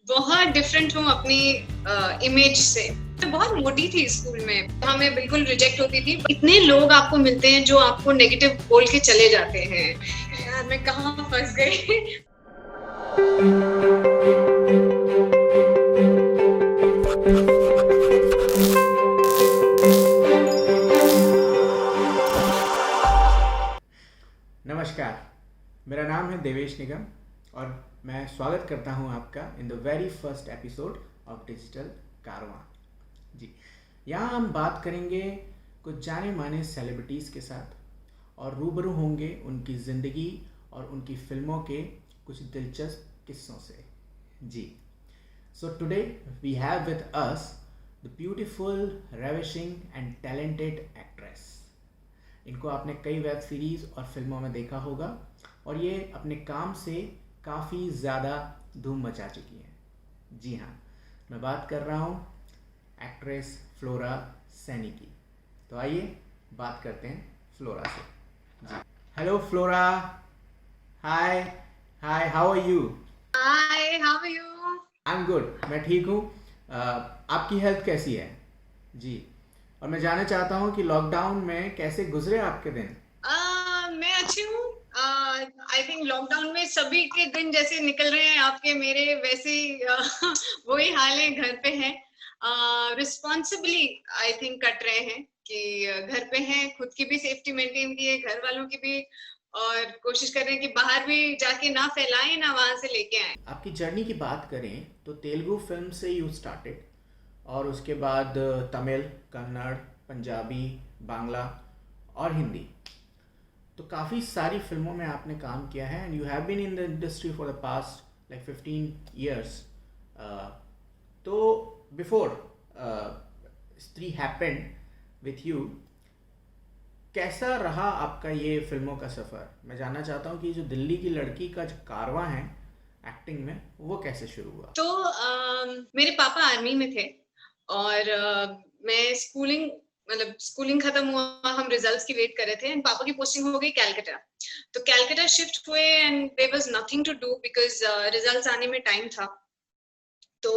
बहुत डिफरेंट हूँ अपनी इमेज से। मैं बहुत मोटी थी स्कूल में, हाँ मैं बिल्कुल रिजेक्ट होती थी। इतने लोग आपको मिलते हैं जो आपको नेगेटिव बोल के चले जाते हैं। यार मैं कहाँ फंस गई। नमस्कार, मेरा नाम है देवेश निगम और मैं स्वागत करता हूं आपका in the very first episode of digital कारवां। जी, यहाँ हम बात करेंगे कुछ जाने माने सेलिब्रिटीज़ के साथ और रूबरू होंगे उनकी ज़िंदगी और उनकी फिल्मों के कुछ दिलचस्प किस्सों से। जी, so today we have with us the beautiful, ravishing and talented actress. इनको आपने कई वेब सीरीज़ और फिल्मों में देखा होगा और ये अपने काम से काफ़ी ज़्यादा धूम मचा चुकी हैं। जी हाँ, मैं बात कर रहा हूँ एक्ट्रेस फ्लोरा सैनी की। तो आइए बात करते हैं फ्लोरा से। जी, hello Flora. Hi hi, how are you? Hi, how are you? I am good, मैं ठीक हूँ। आपकी हेल्थ कैसी है? जी, और मैं जानना चाहता हूँ कि लॉकडाउन में कैसे गुजरे आपके दिन? मैं अच्छी हूँ। आई थिंक लॉकडाउन में सभी के दिन जैसे निकल रहे हैं आपके मेरे, वैसे ही वही हाल है, घर पे हैं। रिस्पॉन्सिबली आई थिंक कट रहे हैं कि घर पे हैं, खुद की भी सेफ्टी मेंटेन की है, घर वालों की भी, और कोशिश कर रहे हैं कि बाहर भी जाके ना फैलाएं, ना वहां से लेके आए। आपकी जर्नी की बात करें तो तेलुगु फिल्म से यू स्टार्टेड और उसके बाद तमिल, कन्नड़, पंजाबी, बांग्ला और हिंदी। तो काफ़ी सारी फिल्मों में आपने काम किया है and you have been in the industry for the past like 15 years। तो before Stree happened with you, कैसा रहा आपका ये फिल्मों का सफ़र? मैं जानना चाहता हूँ कि जो दिल्ली की लड़की का जो कारवां है एक्टिंग में, वो कैसे शुरू हुआ? तो मेरे पापा आर्मी में थे और मैं स्कूलिंग खत्म हुआ, हम रिजल्ट्स की वेट कर रहे थे एंड पापा की पोस्टिंग हो गई कैलकाटा। तो कैलकाटा शिफ्ट हुए and there was nothing to do because results आने में टाइम था। तो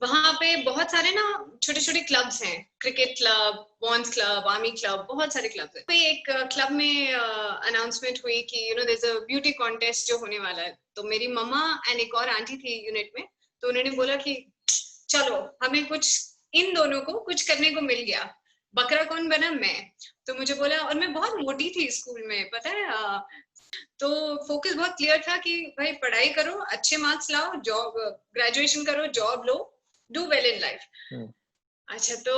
वहां पे बहुत सारे ना छोटे छोटे क्लब्स हैं, क्रिकेट क्लब, बॉन्स क्लब, आर्मी क्लब, बहुत सारे क्लब्स हैं। तो एक क्लब में अनाउंसमेंट हुई कि there is a beauty contest जो होने वाला है। तो मेरी मम्मा एंड एक और आंटी थी यूनिट में, तो उन्होंने बोला कि चलो हमें कुछ, इन दोनों को कुछ करने को मिल गया। बकरा कौन बना? मैं। तो मुझे बोला, और मैं बहुत मोटी थी स्कूल में, पता है। तो फोकस बहुत क्लियर था कि भाई पढ़ाई करो, अच्छे मार्क्स लाओ, जॉब, ग्रेजुएशन करो, job low, do well in life. अच्छा, तो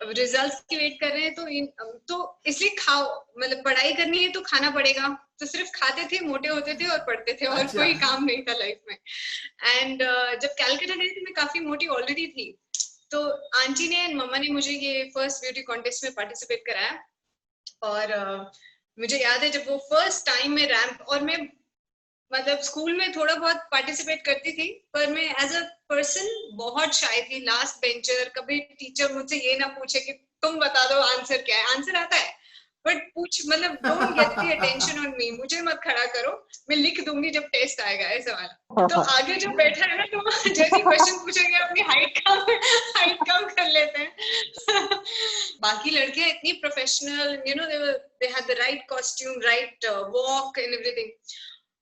अब रिजल्ट्स की वेट कर रहे हैं, तो इसलिए खाओ, मतलब पढ़ाई करनी है तो खाना पड़ेगा। तो सिर्फ खाते थे, मोटे होते थे और पढ़ते थे, और अच्छा। कोई काम नहीं था लाइफ में। एंड जब कैलकाटा गई थी, मैं काफी मोटी ऑलरेडी थी। तो आंटी ने, मम्मा ने मुझे ये फर्स्ट ब्यूटी कॉन्टेस्ट में पार्टिसिपेट कराया। और मुझे याद है जब वो फर्स्ट टाइम में रैंप, और मैं मतलब स्कूल में थोड़ा बहुत पार्टिसिपेट करती थी, पर मैं एज अ पर्सन बहुत शाय थी, लास्ट बेंचर। कभी टीचर मुझसे ये ना पूछे कि तुम बता दो आंसर क्या है, आंसर आता है बट पूछ, मतलब don't get the attention on me, मुझे मत खड़ा करो, मैं लिख दूंगी जब टेस्ट आएगा, ऐसा वाला। तो आगे जो बैठा है ना, तो जैसे क्वेश्चन पूछेंगे अपनी हाइट कम कर लेते हैं। बाकी लड़कियां इतनी professional, they had the right costume, right walk and everything.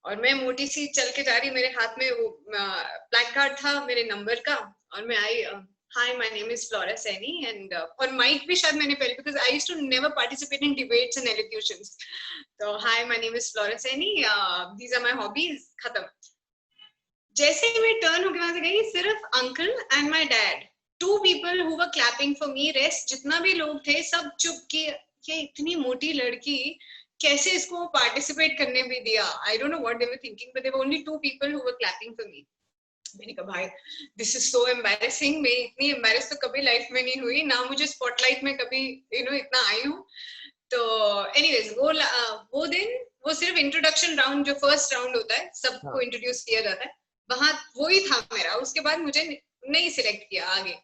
और मैं मोटी सी चल के जा रही, मेरे हाथ में वो प्लैक कार्ड था मेरे नंबर का, और मैं आई, hi my name is Flora Saini, and और माइक भी शायद मैंने पहले, because I used to never participate in debates and elocutions. तो hi my name is Flora Saini, these are my hobbies, खत्म। जैसे ही मैं टर्न होके वहां से गई, सिर्फ uncle and my dad, two people who were clapping for me, rest जितना भी लोग थे सब चुप, कि ये इतनी मोटी लड़की, कैसे इसको पार्टिसिपेट करने भी दिया। I don't know what they were thinking, but there were only two people who were clapping for me. मैंने कहा भाई, दिस इज सो एम्बैरेसिंग, मैं इतनी एम्बैरेस तो कभी लाइफ में नहीं हुई ना, मुझे स्पॉटलाइट में कभी इतना आई हूँ। तो एनीवेज, वो दिन, वो सिर्फ इंट्रोडक्शन राउंड, जो फर्स्ट राउंड होता है, सबको इंट्रोड्यूस किया जाता है, वहां वही था मेरा। उसके बाद मुझे नहीं सिलेक्ट किया आगे।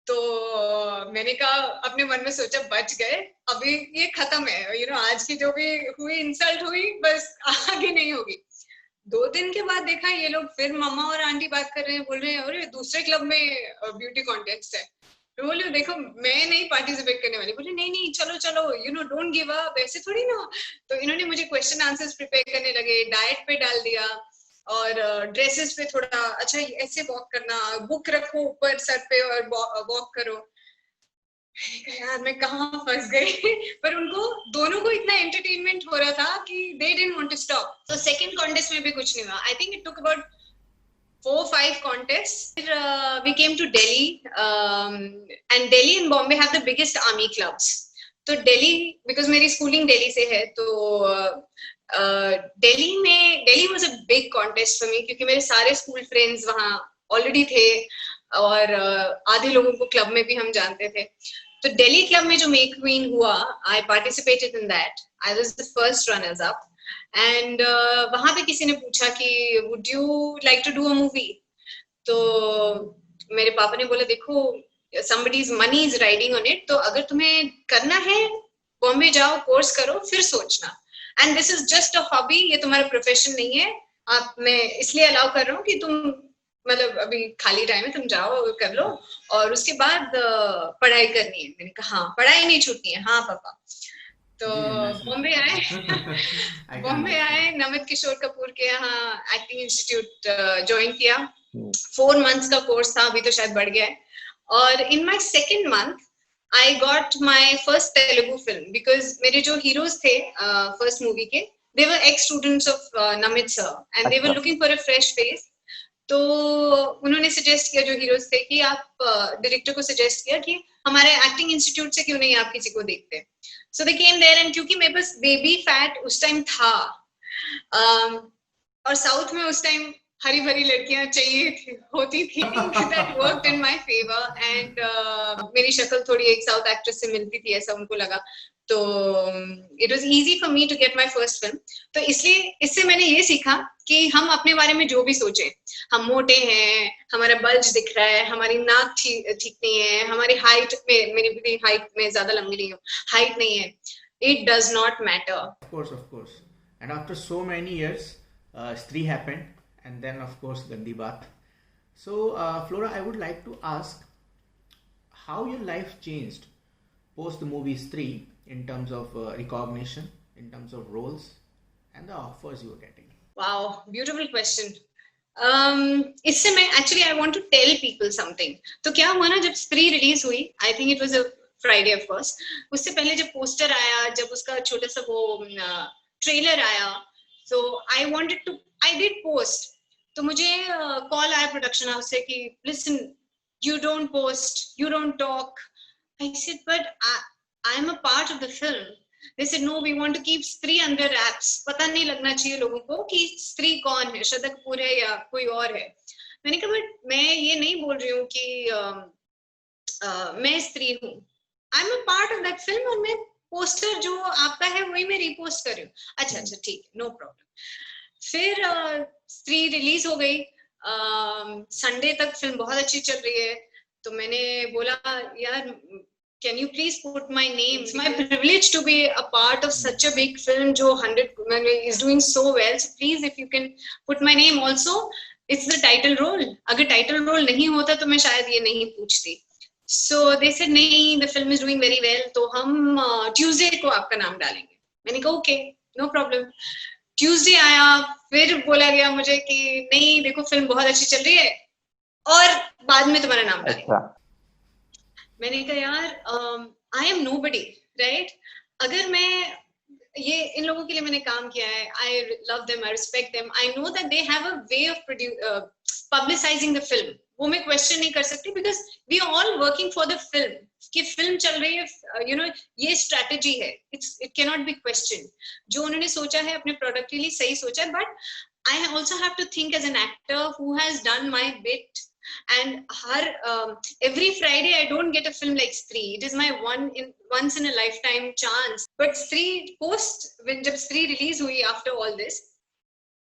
तो मैंने कहा, अपने मन में सोचा बच गए, अभी ये खत्म है, आज की जो भी हुई इंसल्ट हुई, बस आगे नहीं होगी। 2 दिन के बाद देखा ये लोग फिर मम्मा और आंटी बात कर रहे हैं, बोल रहे हैं अरे दूसरे क्लब में ब्यूटी कॉन्टेस्ट है। तो बोले देखो मैं नहीं पार्टिसिपेट करने वाली। बोले नहीं नहीं चलो चलो, you know don't give up, ऐसे थोड़ी ना। तो इन्होंने मुझे क्वेश्चन आंसर्स प्रिपेयर करने लगे, डाइट पे डाल दिया, और ड्रेसेस पे थोड़ा अच्छा ऐसे वॉक करना, बुक रखो ऊपर सर पे और वॉक करो। यार मैं कहाँ फंस गई। पर उनको दोनों को इतना एंटरटेनमेंट हो रहा था कि they didn't want to stop. तो सेकंड कॉन्टेस्ट में भी कुछ नहीं हुआ। I think it took about 4-5 contests. We came to Delhi, and Delhi and Bombay have the biggest army clubs. तो Delhi, because मेरी schooling Delhi से है, तो Delhi was a big contest for me, क्योंकि मेरे सारे school friends वहाँ already थे, और आधे लोगों को club में भी हम जानते थे। तो Delhi club में जो Make Queen हुआ, I participated in that. I was the first runners up. And वहां पे किसी ने पूछा कि would you like to do a movie. तो मेरे पापा ने बोला देखो somebody's money is riding on it, तो अगर तुम्हें करना है बॉम्बे जाओ, कोर्स करो, फिर सोचना। And this is just a hobby, ये तुम्हारा प्रोफेशन नहीं है। आप मैं इसलिए अलाउ कर रहा हूँ कि तुम मतलब अभी खाली टाइम है, तुम जाओ कर लो, और उसके बाद पढ़ाई करनी है। मैंने कहा हाँ पढ़ाई नहीं छूटनी है, हाँ पापा। तो बॉम्बे आए बॉम्बे आए, नमित किशोर कपूर के यहाँ एक्टिंग इंस्टीट्यूट ज्वाइन किया। 4 months का कोर्स था, अभी तो शायद बढ़ गया है। और in my second month I got my first Telugu film, because मेरे जो हीरोज थे फर्स्ट मूवी के, they were ex students of Namit sir and they were looking for a fresh face. तो उन्होंने सजेस्ट किया, जो हीरोज थे, कि आप डायरेक्टर को सजेस्ट किया कि हमारे एक्टिंग इंस्टीट्यूट से क्यों नहीं आप किसी को देखते। सो दे केम देयर, एंड क्योंकि मेरे पास बेबी फैट उस टाइम था, और साउथ में उस टाइम हरी भरी लड़कियां चाहिए होती थी, that worked in my favour. And मेरी शक्ल थोड़ी एक साउथ एक्ट्रेस से मिलती थी, ऐसा उनको लगा। तो it was easy for me to get my first film. तो इसलिए इससे मैंने ये सीखा कि हम अपने बारे में जो भी सोचें, हम मोटे हैं, हमारा बल्ज दिख रहा है, हमारी नाक ठीक नहीं है, हमारी हाइट में, मेरी हाइट में ज्यादा लंबी नहीं हूँ, हाइट नहीं है, it does not matter. Of course. And after so many years, Stree happened, and then of course Gandhi Baat. So, Flora, I would like to ask how your life changed post the movie Stree in terms of recognition, in terms of roles, and the offers you were getting. Wow, beautiful question. इससे मैं actually I want to tell people something. तो क्या हुआ ना, जब Stree release हुई, I think it was a Friday of course, उससे पहले जब पोस्टर आया, जब उसका छोटा सा वो ट्रेलर आया, so I wanted to, I did post. तो मुझे कॉल आया प्रोडक्शन हाउस से कि listen, you don't post, you don't talk. I said but I am a part of the film. They said no, we want to keep स्त्री under wraps. पता नहीं लगना चाहिए लोगों को कि स्त्री कौन है, श्रद्धा कपूर है या कोई और है। मैंने कहा बट मैं ये नहीं बोल रही हूँ कि मैं स्त्री हूँ। आई am a part of that film, और मैं पोस्टर जो आपका है वही मैं रिपोस्ट कर रही हूँ। अच्छा ठीक, नो प्रॉब्लम। फिर स्त्री रिलीज हो गई, संडे तक फिल्म बहुत अच्छी चल रही है। तो मैंने बोला यार can you please put my name? It's my privilege to be a part of such a big film जो 100 is doing so well. So please, if you can put my name also, it's the title role. अगर title role नहीं होता तो मैं शायद ये नहीं पूछती। So they said नहीं, the film is doing very well, तो हम Tuesday को आपका नाम डालेंगे। मैंने कहा okay, no problem. Tuesday आया, फिर बोला गया मुझे कि नहीं देखो फिल्म बहुत अच्छी चल रही है और बाद में तुम्हारा नाम डालेंगे। मैंने कहा यार आई एम नोबडी, राइट? अगर मैं ये इन लोगों के लिए मैंने काम किया है, I love them, I respect them, I know that they have a way of publicising the film. वो मैं क्वेश्चन नहीं कर सकती because we are all working for the film. कि फिल्म चल रही है, यू नो, ये स्ट्रेटेजी है, it can not be question. जो उन्होंने सोचा है अपने प्रोडक्ट के लिए सही सोचा है, but I also have to think as an actor who has done my bit. And every Friday I don't get a film like Stree. It is my once in a lifetime chance. But Stree when जब Stree release हुई after all this,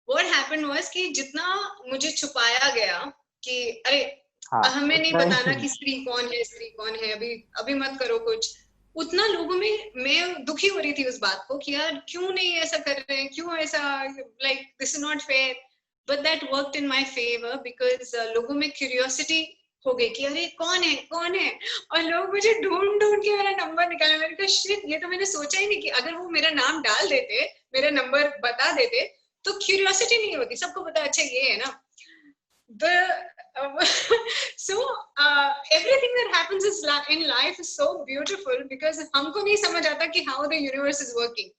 what happened was कि जितना मुझे छुपाया गया कि अरे हमें नहीं बताना कि स्त्री कौन है, अभी मत करो कुछ, उतना लोगों में मैं दुखी हो रही थी उस बात को कि यार क्यों नहीं ऐसा कर रहे हैं, क्यों ऐसा, like this is not fair, but that worked in my favour because लोगों में क्यूरियोसिटी हो गई कि अरे कौन है, और लोग मुझे ढूंढ ढूंढ के मेरा नंबर निकाले। मैंने कहा शिट, ये तो मैंने सोचा ही नहीं कि अगर वो मेरा नाम डाल देते, मेरा नंबर बता देते, तो क्यूरियोसिटी नहीं होती, सबको पता अच्छा ये है ना। the so everything that happens in life is so beautiful because हमको नहीं समझ आता कि how the universe is working,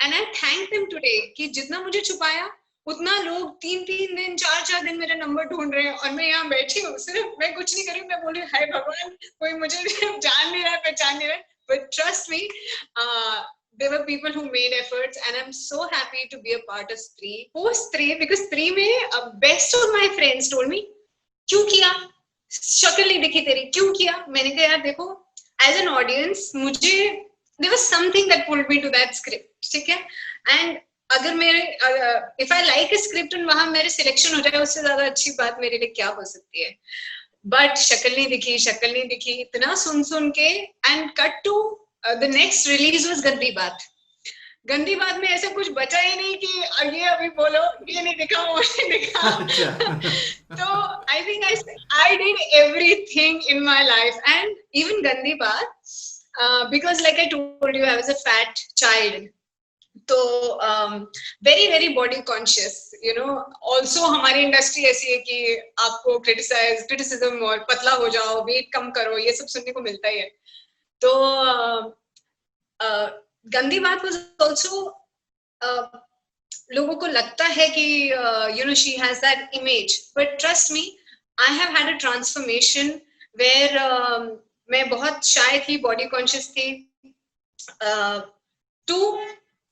and I thank them today कि जितना मुझे छुपाया उतना लोग 3-3 दिन 4-4 दिन मेरा नंबर ढूंढ रहे हैं, और मैं यहाँ बैठी हूँ, सिर्फ मैं कुछ नहीं कर रही, मैं बोल रही हूँ हाय भगवान, कोई मुझे जान नहीं रहा है, पहचान नहीं रहा है, but trust me, there were people who made efforts and I'm so happy to be a part of Stree. Post Stree, because Stree में best of my friends told me, क्यों किया, शक्ल नहीं दिखी तेरी, क्यों किया? मैंने कहा यार देखो, as an audience मुझे there was something that pulled me to that script, ठीक है, and अगर मेरे if I like a script and वहां मेरे सिलेक्शन हो जाए, उससे ज्यादा अच्छी बात मेरे लिए क्या हो सकती है। बट शक्ल नहीं दिखी, इतना सुन के, and cut to the next release was Gandi Baat में ऐसा कुछ बचा ही नहीं कि ये अभी बोलो, ये नहीं दिखा, वो नहीं दिखा। तो I think I did everything in my life, and even Gandii Baat, because like I told you, I was a fat child, तो very very body conscious, you know. Also हमारी इंडस्ट्री ऐसी है कि आपको क्रिटिसिज्म और पतला हो जाओ, वेट कम करो, ये सब सुनने को मिलता ही है। तो गंदी बात वाज ऑल्सो, लोगों को लगता है कि you know she has that image, but trust me, I have had a transformation where मैं बहुत शाय थी, बॉडी कॉन्शियस थी, to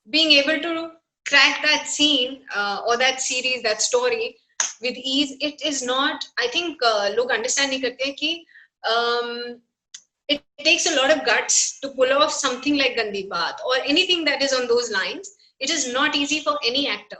being able to crack that scene or that series, that story with ease. It is not, I think log understand nahi karte ki it takes a lot of guts to pull off something like Gandi Baat or anything that is on those lines. It is not easy for any actor.